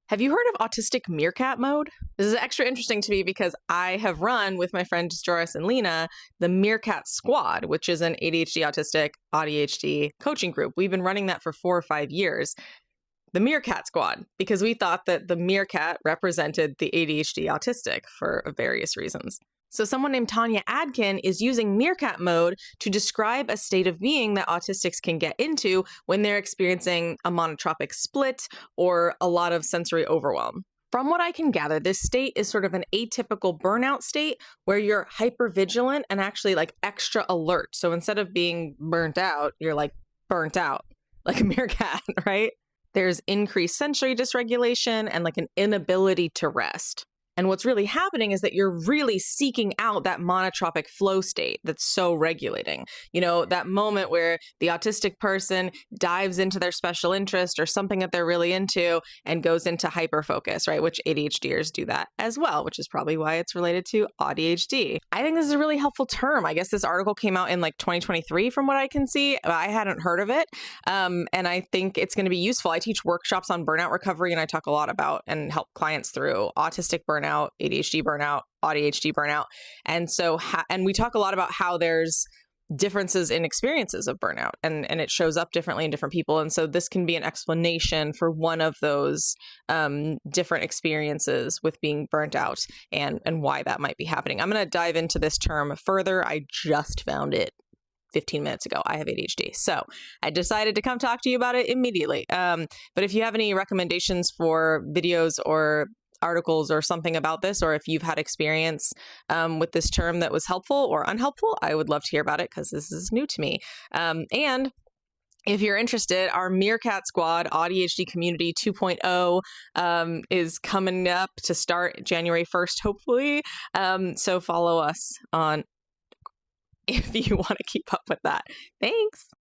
Have you heard of Autistic Meerkat mode? This is extra interesting to me because I have run with my friends Joris and Lena the Meerkat Squad, which is an ADHD autistic ADHD coaching group. We've been running that for 4 or 5 years. The Meerkat Squad, because we thought that the meerkat represented the ADHD autistic for various reasons. So someone named Tanya Adkin is using meerkat mode to describe a state of being that autistics can get into when they're experiencing a monotropic split or a lot of sensory overwhelm. From what I can gather, this state is sort of an atypical burnout state where you're hypervigilant and actually like extra alert. So instead of being burnt out, you're like burnt out, like a meerkat, right? There's increased sensory dysregulation and like an inability to rest. And what's really happening is that you're really seeking out that monotropic flow state that's so regulating. You know, that moment where the autistic person dives into their special interest or something that they're really into and goes into hyperfocus, right? Which ADHDers do that as well, which is probably why it's related to ADHD. I think this is a really helpful term. I guess this article came out in like 2023 from what I can see. I hadn't heard of it. And I think it's going to be useful. I teach workshops on burnout recovery and I talk a lot about and help clients through autistic burnout, ADHD burnout, ADHD burnout. And so, and we talk a lot about how there's differences in experiences of burnout and it shows up differently in different people. And so this can be an explanation for one of those different experiences with being burnt out and why that might be happening. I'm going to dive into this term further. I just found it 15 minutes ago. I have ADHD. So I decided to come talk to you about it immediately. But if you have any recommendations for videos or articles or something about this, or if you've had experience with this term that was helpful or unhelpful, I would love to hear about it because this is new to me. And if you're interested, our Meerkat Squad ADHD Community 2.0 is coming up to start January 1st, hopefully. So follow us on if you want to keep up with that. Thanks.